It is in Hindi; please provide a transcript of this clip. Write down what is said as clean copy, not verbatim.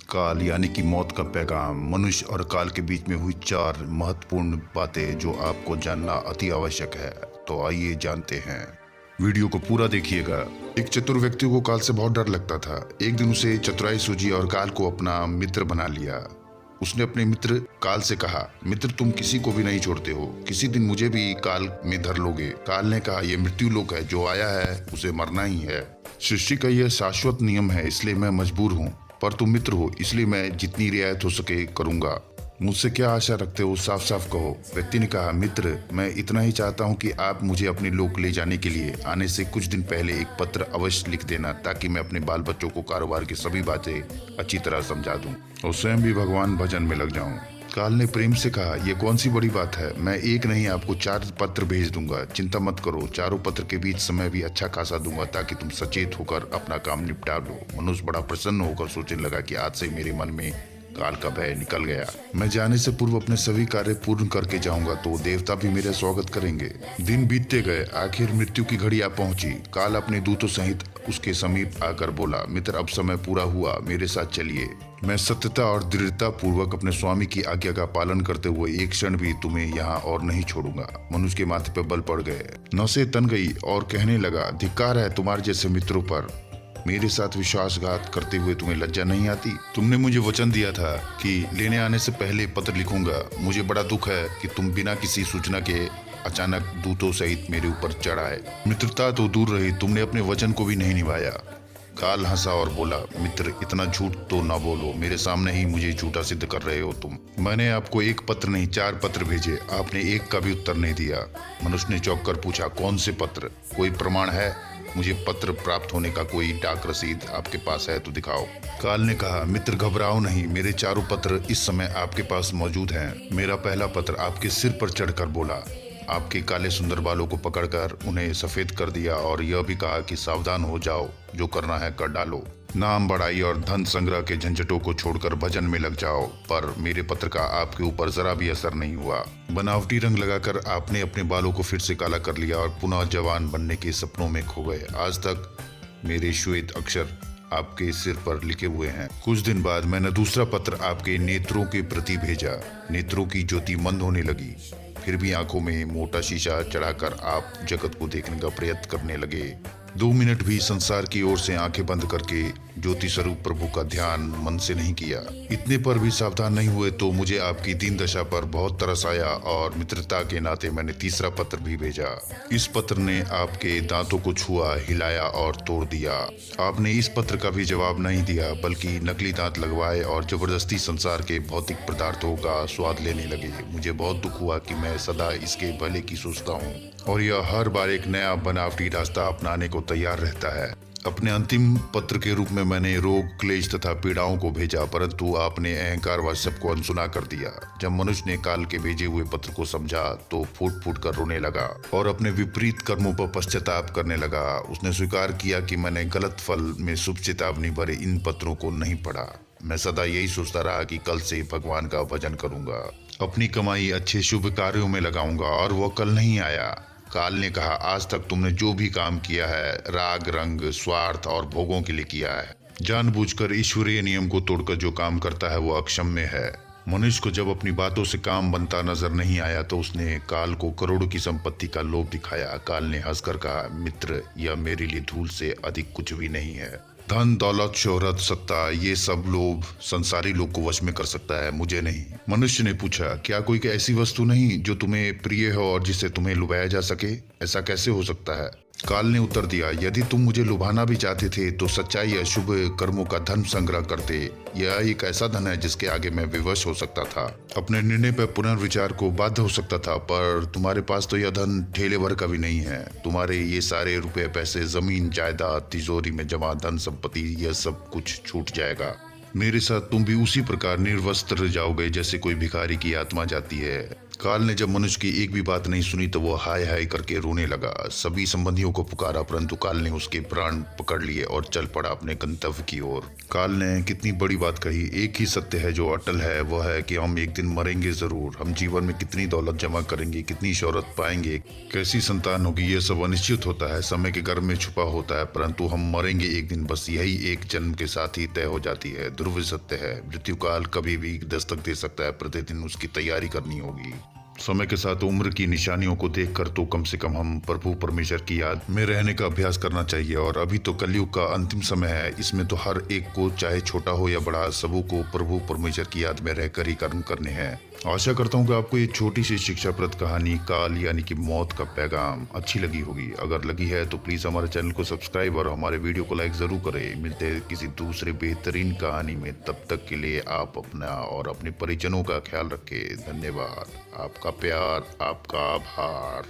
काल यानी कि मौत का पैगाम। मनुष्य और काल के बीच में हुई चार महत्वपूर्ण बातें जो आपको जानना अति आवश्यक है। तो आइए जानते हैं। वीडियो को पूरा देखिएगा। एक चतुर व्यक्ति को काल से बहुत डर लगता था। एक दिन उसे चतुराई सूझी और काल को अपना मित्र बना लिया। उसने अपने मित्र काल से कहा, मित्र तुम किसी को भी नहीं छोड़ते हो, किसी दिन मुझे भी काल में धर लोगे। काल ने कहा, यह मृत्यु लोक है, जो आया है उसे मरना ही है। सृष्टि का यह शाश्वत नियम है, इसलिए मैं मजबूर हूँ। पर तुम मित्र हो, इसलिए मैं जितनी रियायत हो सके करूंगा। मुझसे क्या आशा रखते हो, साफ साफ कहो। व्यक्ति ने कहा, मित्र मैं इतना ही चाहता हूँ कि आप मुझे अपने लोक ले जाने के लिए आने से कुछ दिन पहले एक पत्र अवश्य लिख देना, ताकि मैं अपने बाल बच्चों को कारोबार की सभी बातें अच्छी तरह समझा दूं और स्वयं भी भगवान भजन में लग जाऊं। काल ने प्रेम से कहा, यह कौन सी बड़ी बात है, मैं एक नहीं आपको 4 पत्र भेज दूंगा। चिंता मत करो, चारों पत्र के बीच समय भी अच्छा खासा दूंगा, ताकि तुम सचेत होकर अपना काम निपटा लो। मनुष्य बड़ा प्रसन्न होकर सोचने लगा कि आज से मेरे मन में काल का भय निकल गया। मैं जाने से पूर्व अपने सभी कार्य पूर्ण करके जाऊंगा, तो देवता भी मेरा स्वागत करेंगे। दिन बीतते गए, आखिर मृत्यु की घड़ी आ पहुंची। काल अपने दूतों सहित उसके समीप आकर बोला, मित्र अब समय पूरा हुआ, मेरे साथ चलिए। मैं सत्यता और दृढ़ता पूर्वक अपने स्वामी की आज्ञा का पालन करते हुए एक क्षण भी तुम्हें यहाँ और नहीं छोड़ूंगा। मनुष्य के माथे पर बल पड़ गए, नसें तन गई और कहने लगा, धिक्कार है तुम्हारे जैसे मित्रों पर। मेरे साथ विश्वासघात करते हुए तुम्हें लज्जा नहीं आती? तुमने मुझे वचन दिया था कि लेने आने से पहले पत्र लिखूंगा। मुझे बड़ा दुख है कि तुम बिना किसी सूचना के अचानक दूतों सहित मेरे ऊपर चढ़ आए। मित्रता तो दूर रही, तुमने अपने वचन को भी नहीं निभाया। काल हंसा और बोला, मित्र इतना झूठ तो ना बोलो, मेरे सामने ही मुझे झूठा सिद्ध कर रहे हो तुम। मैंने आपको एक पत्र नहीं 4 पत्र भेजे, आपने एक का भी उत्तर नहीं दिया। मनुष्य ने चौंक कर पूछा, कौन से पत्र? कोई प्रमाण है? मुझे पत्र प्राप्त होने का कोई डाक रसीद आपके पास है तो दिखाओ। काल ने कहा, मित्र घबराओ नहीं, मेरे चारों पत्र इस समय आपके पास मौजूद हैं। मेरा पहला पत्र आपके सिर पर चढ़कर बोला, आपके काले सुंदर बालों को पकड़कर उन्हें सफेद कर दिया और यह भी कहा कि सावधान हो जाओ, जो करना है कर डालो। नाम बढ़ाई और धन संग्रह के झंझटों को छोड़कर भजन में लग जाओ। पर मेरे पत्र का आपके ऊपर जरा भी असर नहीं हुआ। बनावटी रंग लगाकर आपने अपने बालों को फिर से काला कर लिया और पुनः जवान बनने के सपनों में खो गए। आज तक मेरे श्वेत अक्षर आपके सिर पर लिखे हुए हैं। कुछ दिन बाद मैंने दूसरा पत्र आपके नेत्रों के प्रति भेजा। नेत्रों की ज्योति मंद होने लगी, फिर भी आंखों में मोटा शीशा चढ़ाकर आप जगत को देखने का प्रयत्न करने लगे। 2 मिनट भी संसार की ओर से आंखें बंद करके ज्योति स्वरूप प्रभु का ध्यान मन से नहीं किया। इतने पर भी सावधान नहीं हुए तो मुझे आपकी दीन दशा पर बहुत तरस आया और मित्रता के नाते मैंने तीसरा पत्र भी भेजा। इस पत्र ने आपके दांतों को छुआ, हिलाया और तोड़ दिया। आपने इस पत्र का भी जवाब नहीं दिया, बल्कि नकली दांत लगवाए और जबरदस्ती संसार के भौतिक पदार्थों का स्वाद लेने लगे। मुझे बहुत दुख हुआ कि मैं सदा इसके भले की सोचता हूँ और यह हर बार एक नया बनावटी रास्ता अपनाने को तैयार रहता है। अपने अंतिम पत्र के रूप में मैंने रोग, क्लेश तथा पीड़ाओं को भेजा, परंतु आपने अहंकार व सबको अनसुना कर दिया। जब मनुष्य ने काल के भेजे हुए पत्र को समझा तो फूट फूट कर रोने लगा और अपने विपरीत कर्मों पर पश्चाताप करने लगा। उसने स्वीकार किया कि मैंने गलत फल में शुभ चेतावनी भरे इन पत्रों को नहीं पढ़ा। मैं सदा यही सोचता रहा कि कल से भगवान का भजन करूंगा, अपनी कमाई अच्छे शुभ कार्यों में लगाऊंगा, और वो कल नहीं आया। काल ने कहा, आज तक तुमने जो भी काम किया है राग, रंग, स्वार्थ और भोगों के लिए किया है। जानबूझकर ईश्वरीय नियम को तोड़कर जो काम करता है वो अक्षम्य है। मनुष्य को जब अपनी बातों से काम बनता नजर नहीं आया तो उसने काल को करोड़ों की संपत्ति का लोभ दिखाया। काल ने हंसकर कहा, मित्र यह मेरे लिए धूल से अधिक कुछ भी नहीं है। धन, दौलत, शोहरत, सत्ता, ये सब लोभ संसारी लोग को वश में कर सकता है, मुझे नहीं। मनुष्य ने पूछा, क्या कोई ऐसी वस्तु नहीं जो तुम्हें प्रिय हो और जिसे तुम्हें लुभाया जा सके? ऐसा कैसे हो सकता है? काल ने उत्तर दिया, यदि तुम मुझे लुभाना भी चाहते थे तो सच्चाई या शुभ कर्मों का धन संग्रह करते। यह एक ऐसा धन है जिसके आगे मैं विवश हो सकता था, अपने निर्णय पर पुनर्विचार को बाध्य हो सकता था। पर तुम्हारे पास तो यह धन ठेले भर का भी नहीं है। तुम्हारे ये सारे रुपए, पैसे, जमीन, जायदाद, तिजोरी में जमा धन संपत्ति, यह सब कुछ छूट जाएगा। मेरे साथ तुम भी उसी प्रकार निर्वस्त्र जाओगे जैसे कोई भिखारी की आत्मा जाती है। काल ने जब मनुष्य की एक भी बात नहीं सुनी तो वो हाय हाय करके रोने लगा। सभी संबंधियों को पुकारा परंतु काल ने उसके प्राण पकड़ लिए और चल पड़ा अपने गंतव्य की ओर। काल ने कितनी बड़ी बात कही। एक ही सत्य है जो अटल है, वह है कि हम एक दिन मरेंगे जरूर। हम जीवन में कितनी दौलत जमा करेंगे, कितनी शोहरत पाएंगे, कैसी संतान होगी, ये सब अनिश्चित होता है, समय के गर्भ में छुपा होता है, परंतु हम मरेंगे एक दिन। बस यही एक जन्म के साथ ही तय हो जाती है। ध्रुव सत्य है, मृत्यु काल कभी भी दस्तक दे सकता है। प्रतिदिन उसकी तैयारी करनी होगी। समय के साथ उम्र की निशानियों को देखकर तो कम से कम हम प्रभु परमेश्वर की याद में रहने का अभ्यास करना चाहिए। और अभी तो कलयुग का अंतिम समय है। इसमें तो हर एक को, चाहे छोटा हो या बड़ा, सबों को प्रभु परमेश्वर की याद में रहकर ही कर्म करने हैं। आशा करता हूँ कि आपको ये छोटी सी शिक्षाप्रद कहानी काल यानी कि मौत का पैगाम अच्छी लगी होगी। अगर लगी है तो प्लीज हमारे चैनल को सब्सक्राइब और हमारे वीडियो को लाइक जरूर करें। मिलते हैं किसी दूसरे बेहतरीन कहानी में। तब तक के लिए आप अपना और अपने परिजनों का ख्याल रखें। धन्यवाद। आपका प्यार, आपका आभार।